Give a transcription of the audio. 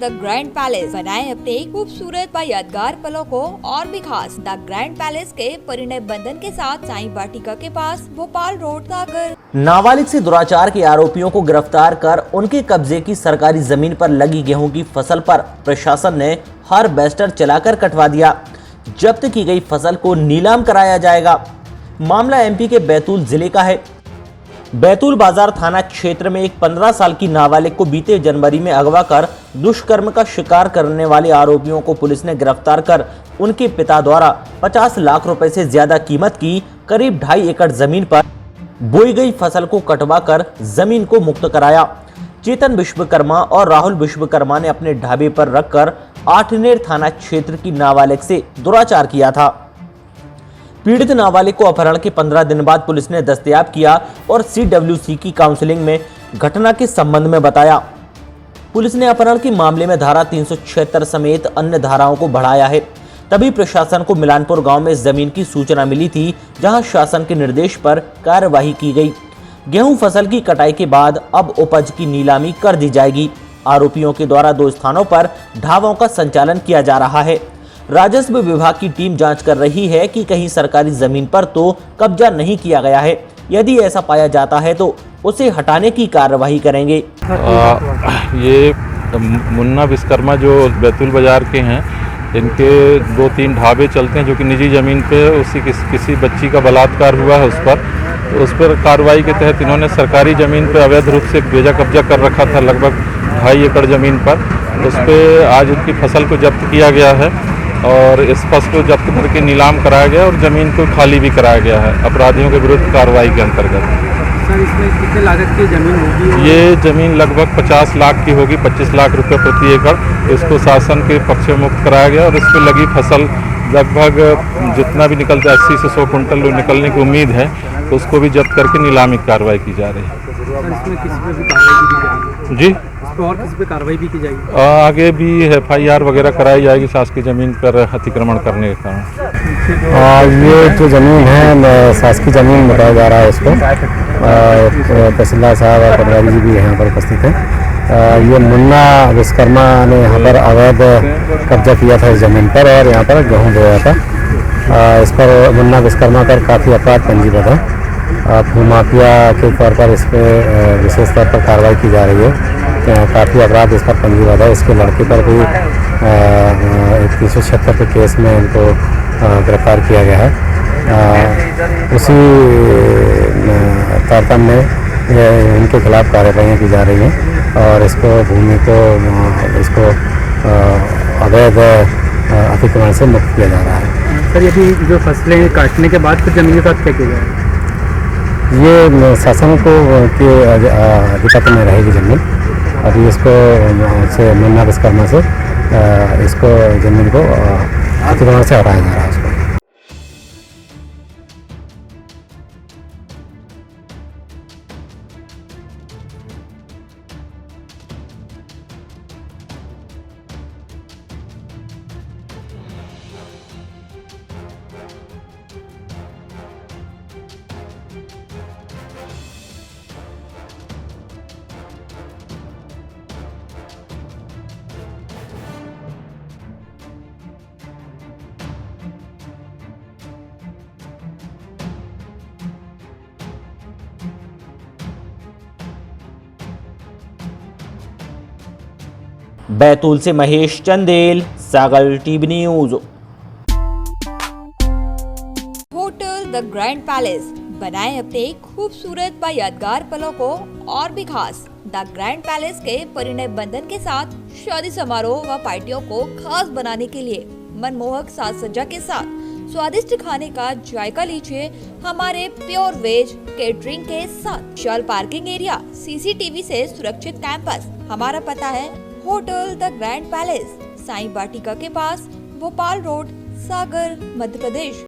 The grand palace, बनाए अपने खूबसूरत व यादगार पलों को और भी खास। द ग्रैंड पैलेस के परिणय बंधन के साथ साईं वाटिका के पास, भोपाल रोड, सागर। नाबालिग से दुराचार के आरोपियों को गिरफ्तार कर उनके कब्जे की सरकारी जमीन पर लगी गेहूं की फसल पर प्रशासन ने हार्वेस्टर चलाकर कटवा दिया। जब्त की गई फसल को नीलाम कराया जाएगा। मामला एमपी के बैतूल जिले का है। बैतूल बाजार थाना क्षेत्र में एक 15 साल की नाबालिग को बीते जनवरी में अगवा कर दुष्कर्म का शिकार करने वाले आरोपियों को पुलिस ने गिरफ्तार कर उनके पिता द्वारा 50 लाख रुपए से ज्यादा कीमत की करीब 2.5 एकड़ जमीन पर बोई गई फसल को कटवा कर जमीन को मुक्त कराया। चेतन विश्वकर्मा और राहुल विश्वकर्मा ने अपने ढाबे पर रखकर आठनेर थाना क्षेत्र की नाबालिग से दुराचार किया था। पीड़ित नाबालिग को अपहरण के 15 दिन बाद पुलिस ने दस्तयाब किया और CWC की काउंसलिंग में घटना के संबंध में बताया। पुलिस ने अपहरण के मामले में धारा 376 समेत अन्य धाराओं को बढ़ाया है। तभी प्रशासन को मिलानपुर गांव में जमीन की सूचना मिली थी, जहां शासन के निर्देश पर कार्यवाही की गई। गेहूं फसल की कटाई के बाद अब उपज की नीलामी कर दी जाएगी। आरोपियों के द्वारा 2 स्थानों पर ढाबों का संचालन किया जा रहा है। राजस्व विभाग की टीम जांच कर रही है कि कहीं सरकारी जमीन पर तो कब्जा नहीं किया गया है। यदि ऐसा पाया जाता है तो उसे हटाने की कार्यवाही करेंगे। ये मुन्ना विश्वकर्मा जो बैतूल बाजार के हैं, इनके 2-3 ढाबे चलते हैं जो कि निजी ज़मीन पे किसी बच्ची का बलात्कार हुआ है। उस पर कार्रवाई के तहत इन्होंने सरकारी ज़मीन पे अवैध रूप से बेजा कब्जा कर रखा था, लगभग 2.5 एकड़ ज़मीन पर। उस पर आज उनकी फसल को जब्त किया गया है और इस फसल को जब्त करके नीलाम कराया गया और ज़मीन को खाली भी कराया गया है अपराधियों के विरुद्ध कार्रवाई के अंतर्गत। सर, इसमें कितने लागत की ज़मीन होगी? ये ज़मीन लगभग 50 लाख की होगी, 25 लाख रुपए प्रति एकड़। इसको शासन के पक्ष में मुक्त कराया गया और इस पर लगी फसल लगभग जितना भी निकलता है 80 से 100 कुंटल निकलने की उम्मीद है, उसको भी जब्त करके नीलामी कार्रवाई की जा रही है। सर, इसमें किसी पे भी कार्रवाई की जाएगी? जी, इस पर और किसी पे कार्रवाई भी की जाएगी? आगे भी FIR वगैरह कराई जाएगी शासकीय ज़मीन पर अतिक्रमण करने के कारण। ये जो ज़मीन है शासकीय ज़मीन बताया जा रहा है इसको। तहसीलदार साहब और पटवारी जी भी यहाँ पर उपस्थित हैं। ये मुन्ना विश्वकर्मा ने यहाँ पर अवैध कब्जा किया था इस ज़मीन पर और यहाँ पर गेहूँ बोया था। इस पर मुन्ना विश्वकर्मा पर काफ़ी अपराध पंजीबद्ध है। भूमाफिया के तौर पर इस पर विशेष तौर पर कार्रवाई की जा रही है। काफ़ी अपराध इस पर पंजीबद्ध है। इसके लड़के पर भी 376 के केस में इनको गिरफ्तार किया गया है। उसी तारतम्य में इनके खिलाफ कार्रवाइयाँ की जा रही हैं और भूमि को अवैध अतिक्रमण से मुक्त किया जा रहा है। सर, यदि जो फसलें काटने के बाद फिर ज़मीन के साथ क्या किया जाए? ये शासन को के अधिपत्य में रहेगी ज़मीन। अभी इसको से मुन्ना विश्वकर्मा से इसको ज़मीन को अतिक्रमण से हटाया जा रहा है। इसको बैतूल से Mahesh Chandel, Sagar TV news. Hotel the grand palace, बनाए अपने खूबसूरत व यादगार पलों को और भी खास। द ग्रैंड पैलेस के परिणय बंधन के साथ शादी समारोह व पार्टियों को खास बनाने के लिए मनमोहक साज सज्जा के साथ स्वादिष्ट खाने का जायका लीजिए हमारे प्योर वेज केटरिंग के साथ। विशाल पार्किंग एरिया, CCTV से सुरक्षित कैंपस। हमारा पता है hotel the grand palace, Sai Vatika के पास, भोपाल रोड, सागर, मध्य प्रदेश।